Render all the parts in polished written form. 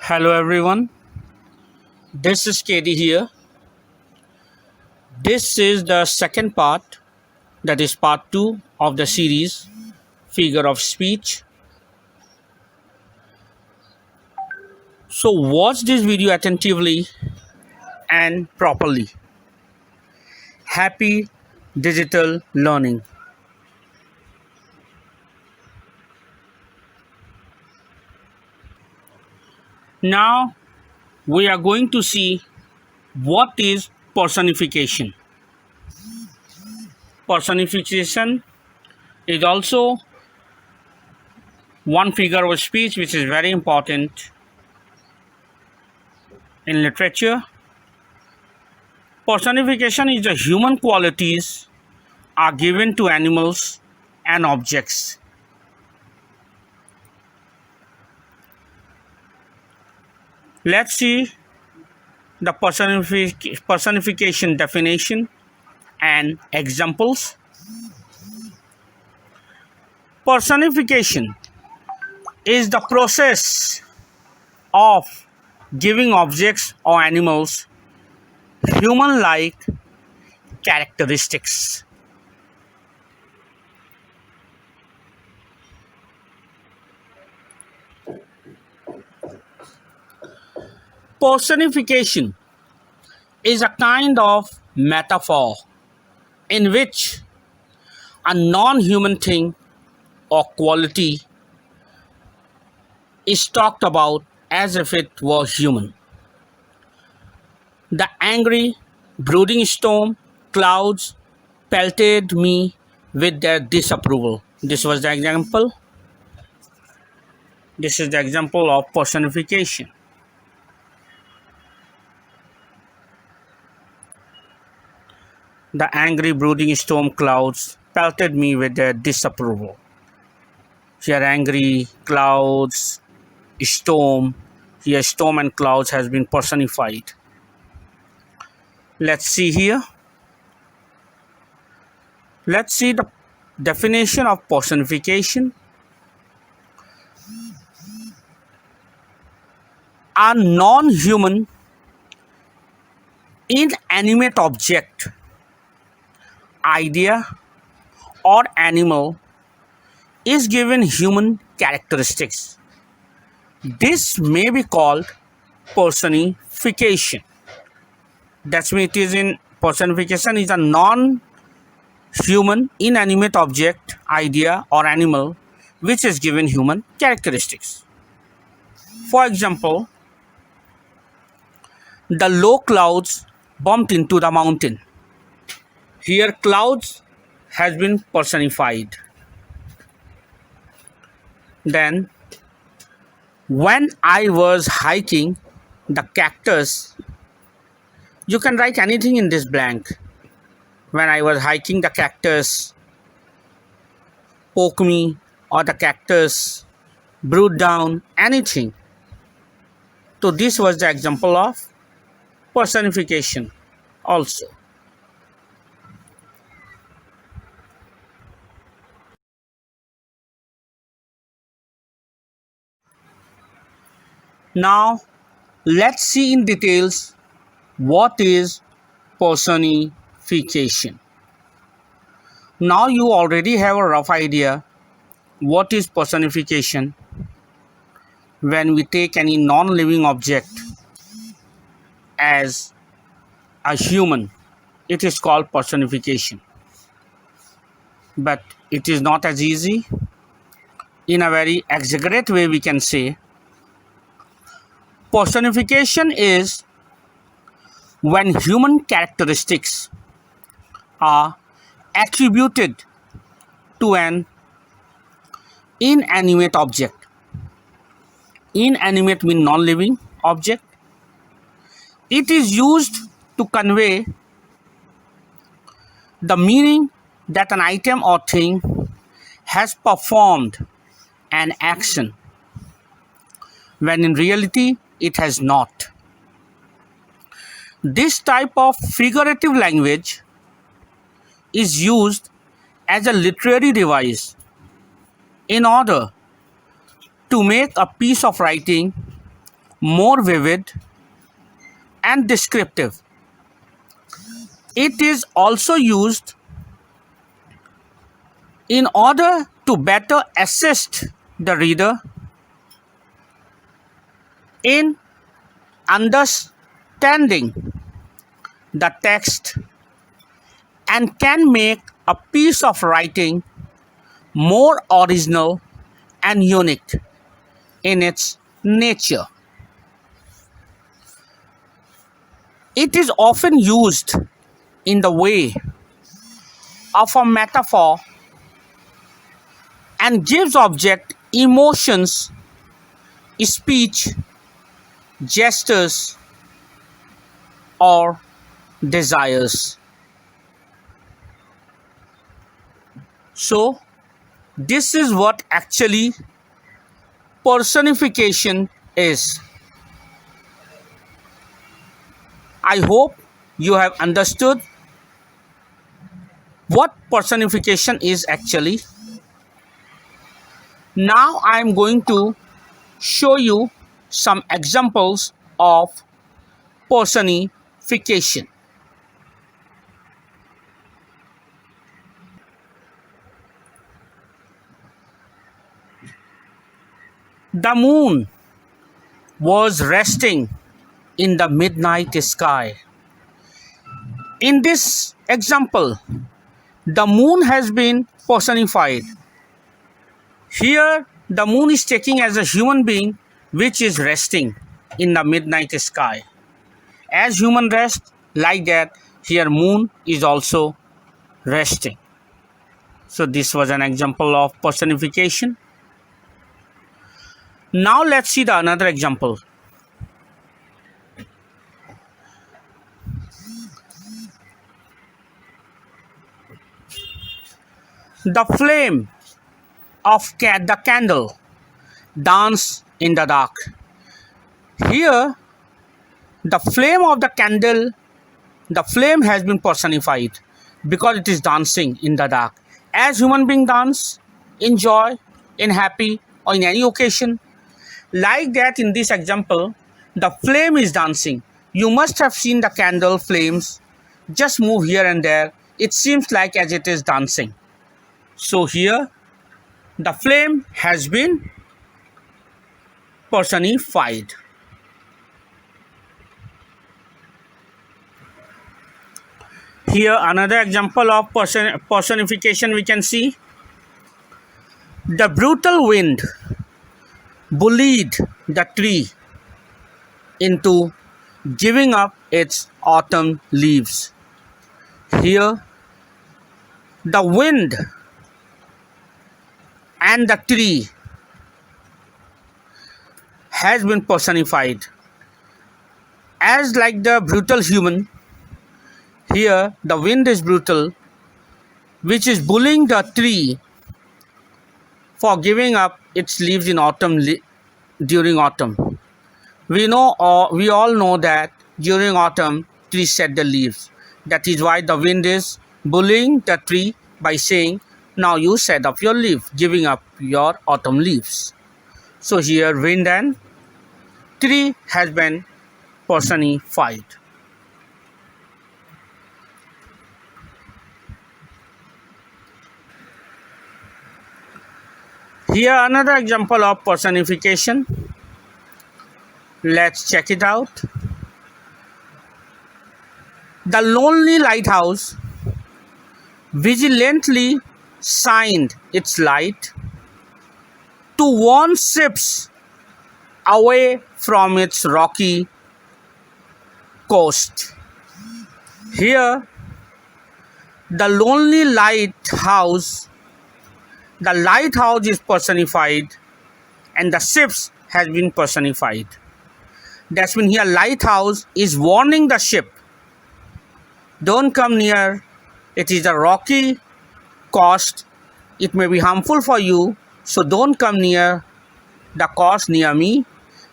Hello everyone, this is KD here. This is the second part, that is part 2 of the series Figure of Speech. So watch this video attentively and properly. Happy digital learning. Now we are going to see what is personification. Personification is also one figure of speech which is very important in literature. Personification is the human qualities are given to animals and objects. Let's see the personification definition and examples. Personification is the process of giving objects or animals human-like characteristics. Personification is a kind of metaphor in which a non-human thing or quality is talked about as if it were human. The angry, brooding storm clouds pelted me with their disapproval. This was the example. This is the example of personification. The angry, brooding storm clouds pelted me with their disapproval. Here, angry, clouds, storm. Here, storm and clouds has been personified. Let's see here. Let's see the definition of personification. A non-human inanimate object, idea, or animal is given human characteristics. This may be called personification. That's why it is in personification is a non-human inanimate object, idea, or animal which is given human characteristics. For example, the low clouds bumped into the mountain. Here, clouds has been personified. Then, when I was hiking the cactus, you can write anything in this blank. When I was hiking the cactus, poke me, or the cactus brood down, anything. So this was the example of personification also. Now, let's see in details what is personification. Now you already have a rough idea what is personification. When we take any non-living object as a human, it is called personification. But it is not as easy. In a very exaggerate way, we can say personification is when human characteristics are attributed to an inanimate object. Inanimate means non-living object. It is used to convey the meaning that an item or thing has performed an action, when in reality it has not. This type of figurative language is used as a literary device in order to make a piece of writing more vivid and descriptive. It is also used in order to better assist the reader in understanding the text and can make a piece of writing more original and unique in its nature. It is often used in the way of a metaphor and gives object emotions, speech, gestures, or desires. So, this is what actually personification is. I hope you have understood what personification is actually. Now I am going to show you some examples of personification. The moon was resting in the midnight sky. In this example, the moon has been personified. Here, the moon is taken as a human being which is resting in the midnight sky. As human rest, like that, here moon is also resting. So this was an example of personification. Now let's see the another example. The flame of the candle dance in the dark. Here, the flame of the candle, the flame has been personified because it is dancing in the dark. As human being dance, in joy, in happy, or in any occasion, like that in this example, the flame is dancing. You must have seen the candle flames just move here and there. It seems like as it is dancing. So here, the flame has been personified. Here another example of personification we can see. The brutal wind bullied the tree into giving up its autumn leaves. Here, the wind and the tree has been personified. As like the brutal human, here the wind is brutal, which is bullying the tree for giving up its leaves in autumn during autumn. We all know that during autumn trees shed the leaves. That is why the wind is bullying the tree by saying, now you shed up your leaf, giving up your autumn leaves. So here wind and tree has been personified. Here another example of personification. Let's check it out. The lonely lighthouse vigilantly shined its light to warn ships away from its rocky coast. Here, the lonely lighthouse, the lighthouse is personified and the ships has been personified. That's mean here lighthouse is warning the ship. Don't come near. It is a rocky coast. It may be harmful for you. So don't come near the coast near me.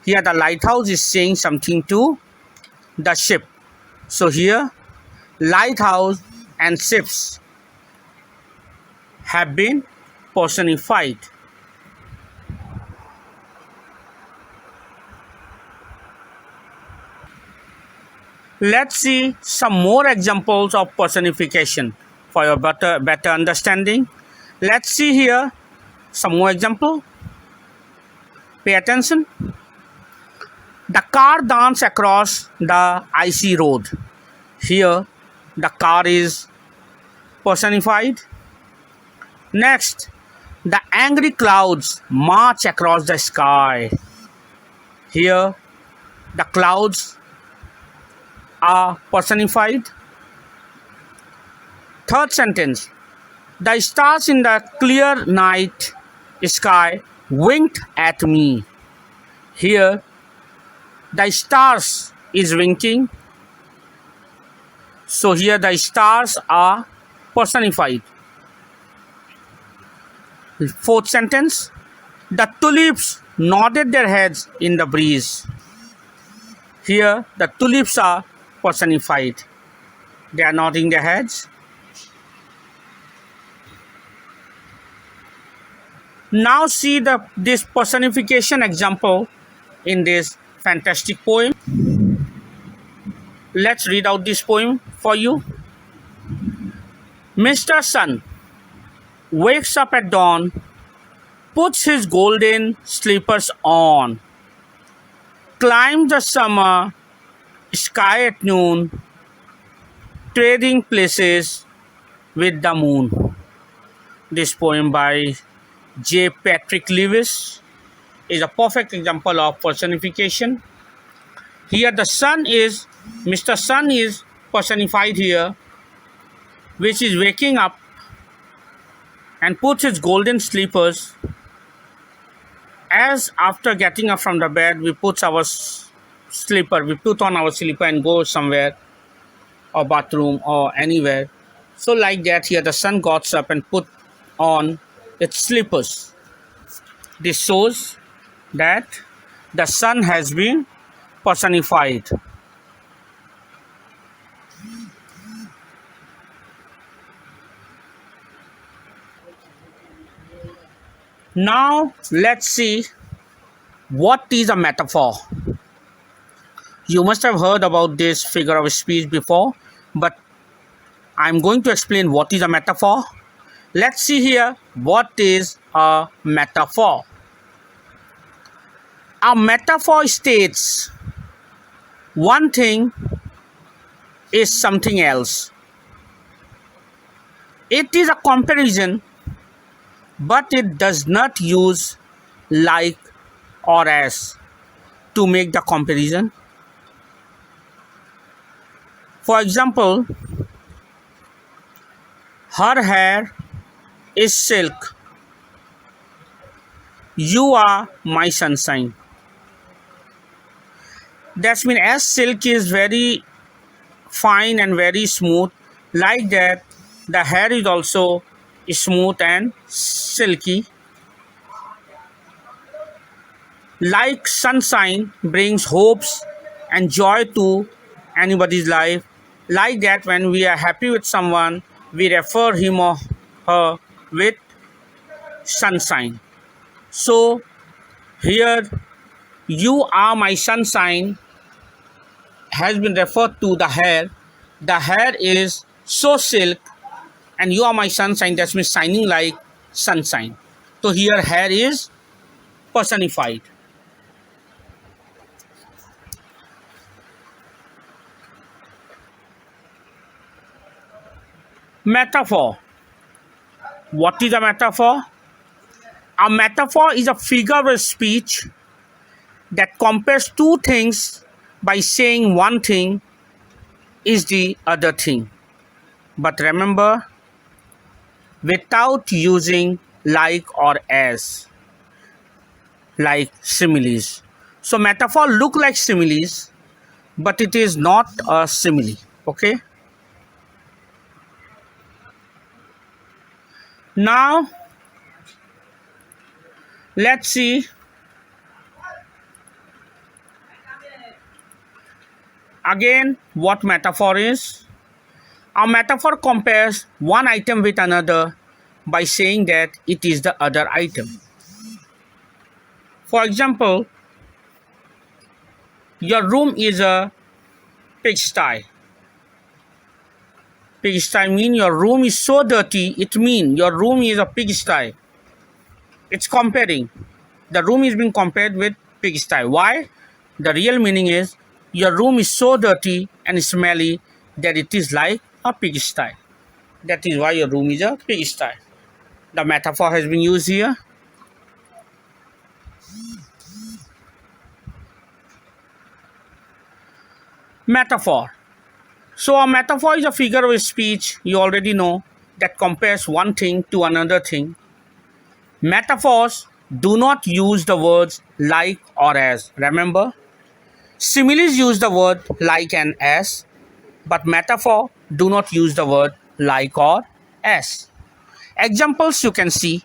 Here the lighthouse is saying something to the ship. So here lighthouse and ships have been personified. Let's see some more examples of personification for your better understanding. Let's see here some more example. Pay attention. The car dances across the icy road. Here, the car is personified. Next, the angry clouds march across the sky. Here, the clouds are personified. Third sentence, the stars in the clear night sky winked at me. Here, the stars is winking. So here the stars are personified. Fourth sentence, the tulips nodded their heads in the breeze. Here the tulips are personified. They are nodding their heads. Now see this personification example in this fantastic poem. Let's read out this poem for you. Mr. Sun wakes up at dawn, puts his golden slippers on, climbs the summer sky at noon, trading places with the moon. This poem by J. Patrick Lewis is a perfect example of personification. Here the sun is, Mr. Sun is personified here, which is waking up and puts his golden slippers. As after getting up from the bed, we put our slipper, we put on our slipper and go somewhere, or bathroom or anywhere. So like that here the sun got up and put on its slippers. This shows that the sun has been personified. Now let's see what is a metaphor. You must have heard about this figure of speech before, but I'm going to explain what is a metaphor. Let's see here what is a metaphor. A metaphor states one thing is something else. It is a comparison, but it does not use like or as to make the comparison. For example, her hair is silk. You are my sunshine. That means as silk is very fine and very smooth, like that the hair is also smooth and silky. Like sunshine brings hopes and joy to anybody's life, like that when we are happy with someone, we refer him or her with sunshine. So here, you are my sunshine has been referred to the hair. The hair is so silk, and you are my sunshine, that means shining like sunshine. So here hair is personified. Metaphor. What is a metaphor? A metaphor is a figure of speech that compares two things by saying one thing is the other thing. But remember, without using like or as, like similes. So metaphor look like similes, but it is not a simile. Okay. Now let's see again what metaphor is. A metaphor compares one item with another by saying that it is the other item. For example, your room is a pigsty. Pigsty means your room is so dirty, it means your room is a pigsty. It's comparing. The room is being compared with pigsty. Why? The real meaning is your room is so dirty and smelly that it is like a pigsty. That is why your room is a pigsty. The metaphor has been used here. Metaphor. So a metaphor is a figure of speech, you already know, that compares one thing to another thing. Metaphors do not use the words like or as. Remember, similes use the word like and as, but metaphor do not use the word like or as. Examples you can see.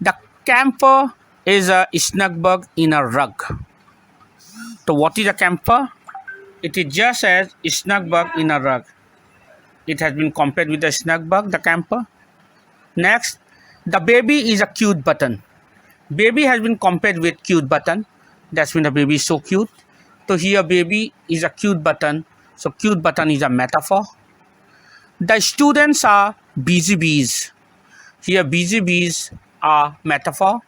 The camphor is a snug bug in a rug. So what is a camphor? It is just as a snug bug in a rug. It has been compared with the snug bug, the camphor. Next, the baby is a cute button. Baby has been compared with cute button. That's when the baby is so cute. So here baby is a cute button. So cute button is a metaphor. The students are busy bees. Here busy bees are metaphor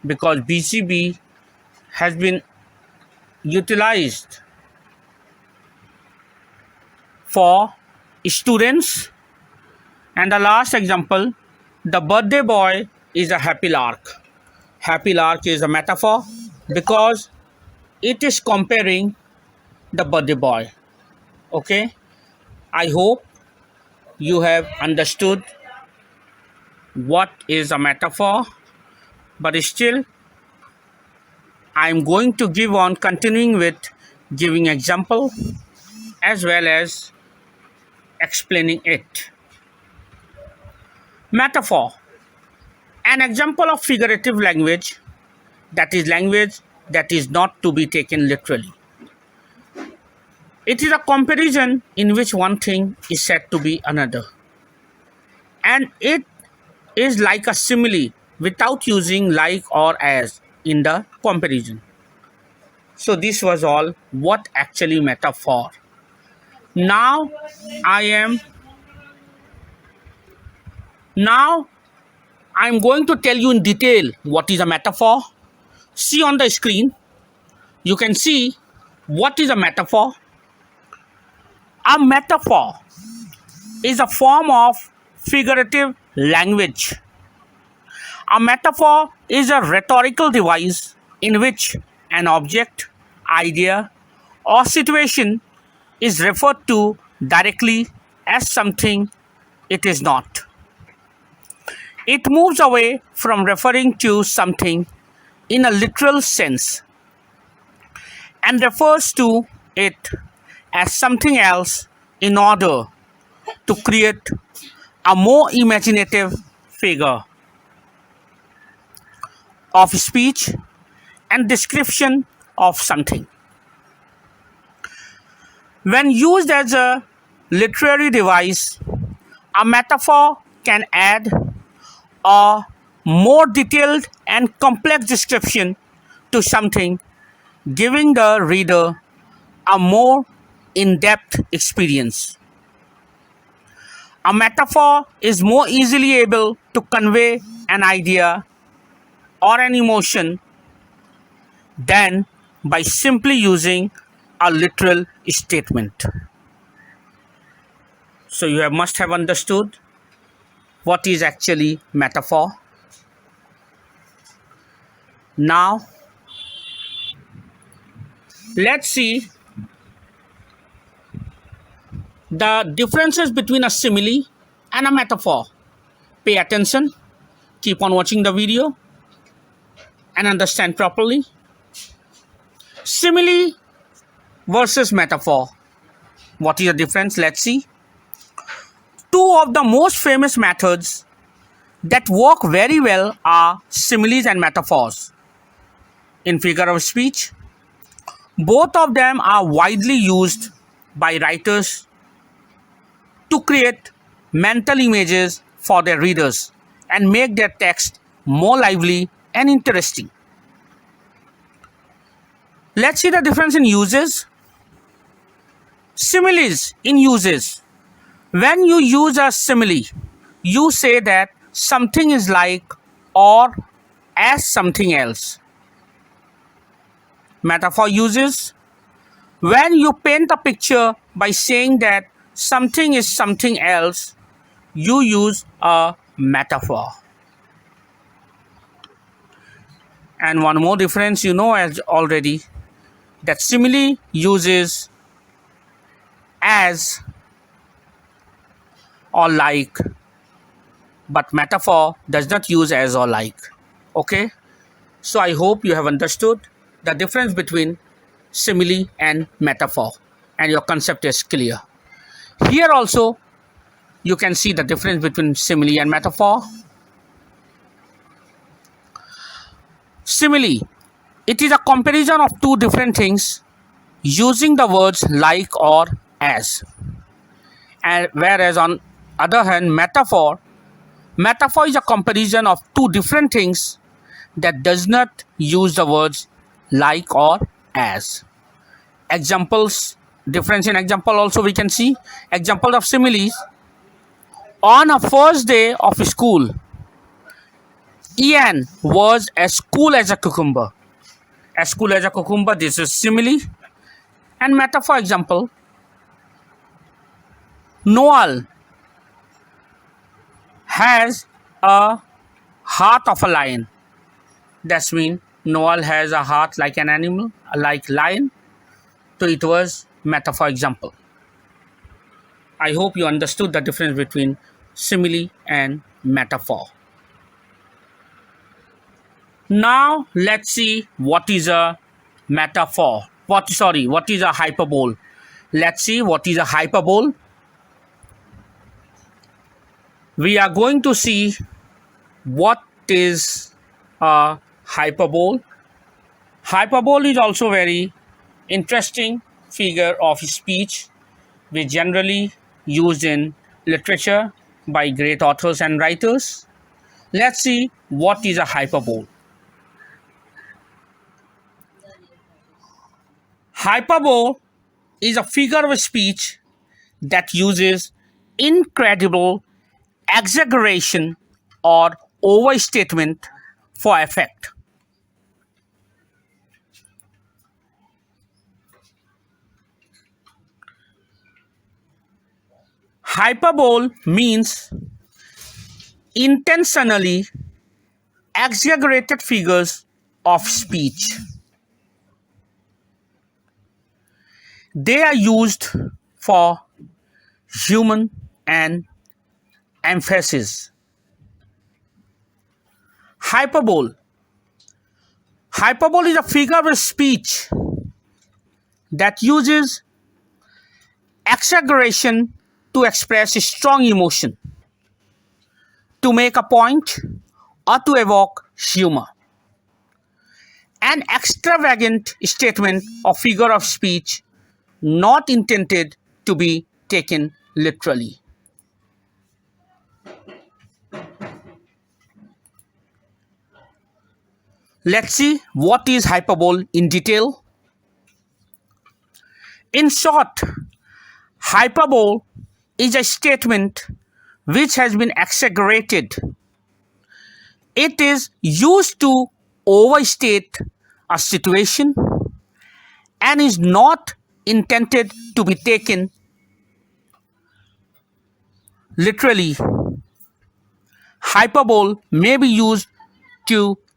because busy bee has been utilized for students. And the last example, the birthday boy is a happy lark. Happy lark is a metaphor because it is comparing the birthday boy. Okay, I hope you have understood what is a metaphor, but still I am going to give on continuing with giving example as well as explaining it. Metaphor, an example of figurative language, that is language that is not to be taken literally. It is a comparison in which one thing is said to be another. And it is like a simile without using like or as in the comparison. So this was all what actually metaphor. Now I'm going to tell you in detail what is a metaphor. See on the screen, you can see what is a metaphor. A metaphor is a form of figurative language. A metaphor is a rhetorical device in which an object, idea, or situation is referred to directly as something it is not. It moves away from referring to something in a literal sense and refers to it as something else in order to create a more imaginative figure of speech and description of something. When used as a literary device, a metaphor can add a more detailed and complex description to something, giving the reader a more in-depth experience. A metaphor is more easily able to convey an idea or an emotion than by simply using a literal statement. So you must have understood what is actually metaphor. Now let's see the differences between a simile and a metaphor. Pay attention, keep on watching the video and understand properly. Simile versus metaphor. What is the difference? Let's see. Two of the most famous methods that work very well are similes and metaphors in figure of speech. Both of them are widely used by writers to create mental images for their readers and make their text more lively and interesting. Let's see the difference in uses. Similes in uses. When you use a simile, you say that something is like or as something else. Metaphor uses. When you paint a picture by saying that something is something else, you use a metaphor. And one more difference you know as already, that simile uses as or like, but metaphor does not use as or like. Okay, so I hope you have understood the difference between simile and metaphor and your concept is clear. Here also you can see the difference between simile and metaphor. Simile, it is a comparison of two different things using the words like or as. And whereas on other hand, metaphor is a comparison of two different things that does not use the words like or as. Examples, difference in example also we can see. Example of similes. On a first day of school, Ian was as cool as a cucumber. As cool as a cucumber, this is simile. And metaphor example. Noel has a heart of a lion. That means Noel has a heart like an animal, like lion. So it was metaphor example. I hope you understood the difference between simile and metaphor. Now let's see what is a metaphor. What is a hyperbole? Let's see what is a hyperbole. We are going to see what is a hyperbole. Hyperbole is also very interesting figure of speech, which generally used in literature by great authors and writers. Let's see what is a hyperbole. Hyperbole is a figure of speech that uses incredible exaggeration or overstatement for effect. Hyperbole means intentionally exaggerated figures of speech. They are used for human and emphasis. Hyperbole. Hyperbole is a figure of speech that uses exaggeration to express a strong emotion, to make a point, or to evoke humor. An extravagant statement or figure of speech not intended to be taken literally. Let's see what is hyperbole in detail. In short, hyperbole is a statement which has been exaggerated. It is used to overstate a situation and is not intended to be taken literally. Hyperbole may be used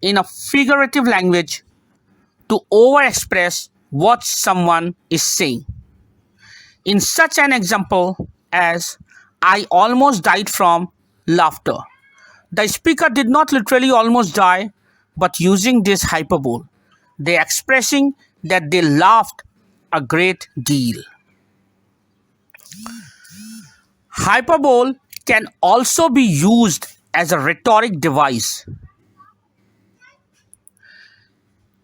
in a figurative language to overexpress what someone is saying. In such an example as I almost died from laughter, the speaker did not literally almost die, but using this hyperbole, they are expressing that they laughed a great deal. Hyperbole can also be used as a rhetoric device.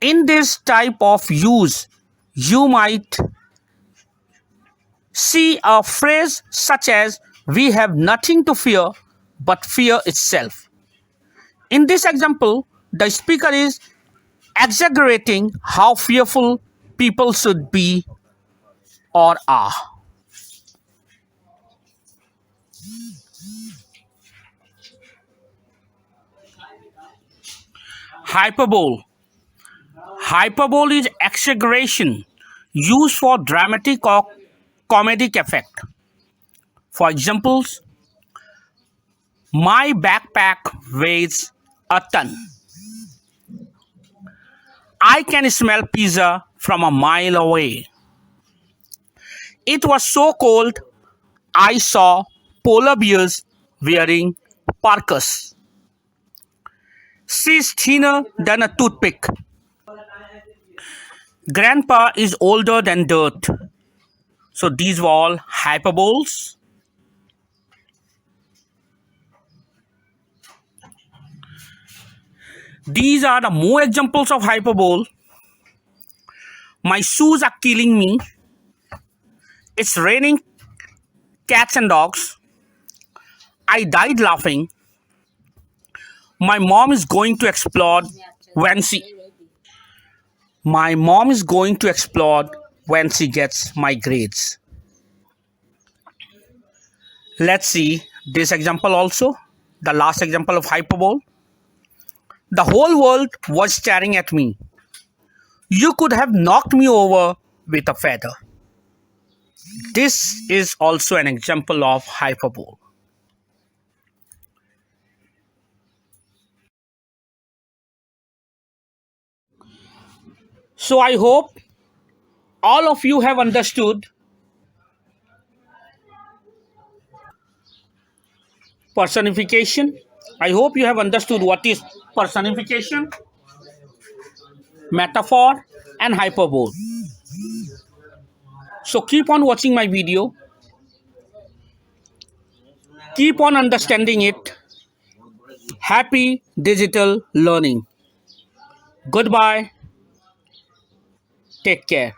In this type of use, you might see a phrase such as, "We have nothing to fear but fear itself." In this example, the speaker is exaggerating how fearful people should be or are. Hyperbole. Hyperbole is exaggeration used for dramatic or comedic effect. For examples, my backpack weighs a ton. I can smell pizza from a mile away. It was so cold, I saw polar bears wearing parkas. She's thinner than a toothpick. Grandpa is older than dirt. So these were all hyperboles. These are the more examples of hyperbole. My shoes are killing me. It's raining cats and dogs. I died laughing. My mom is going to explode when she My mom is going to explode when she gets my grades. Let's see this example also. The last example of hyperbole. The whole world was staring at me. You could have knocked me over with a feather. This is also an example of hyperbole. So I hope all of you have understood personification. I hope you have understood what is personification, metaphor, and hyperbole. So keep on watching my video. Keep on understanding it. Happy digital learning. Goodbye. Take care.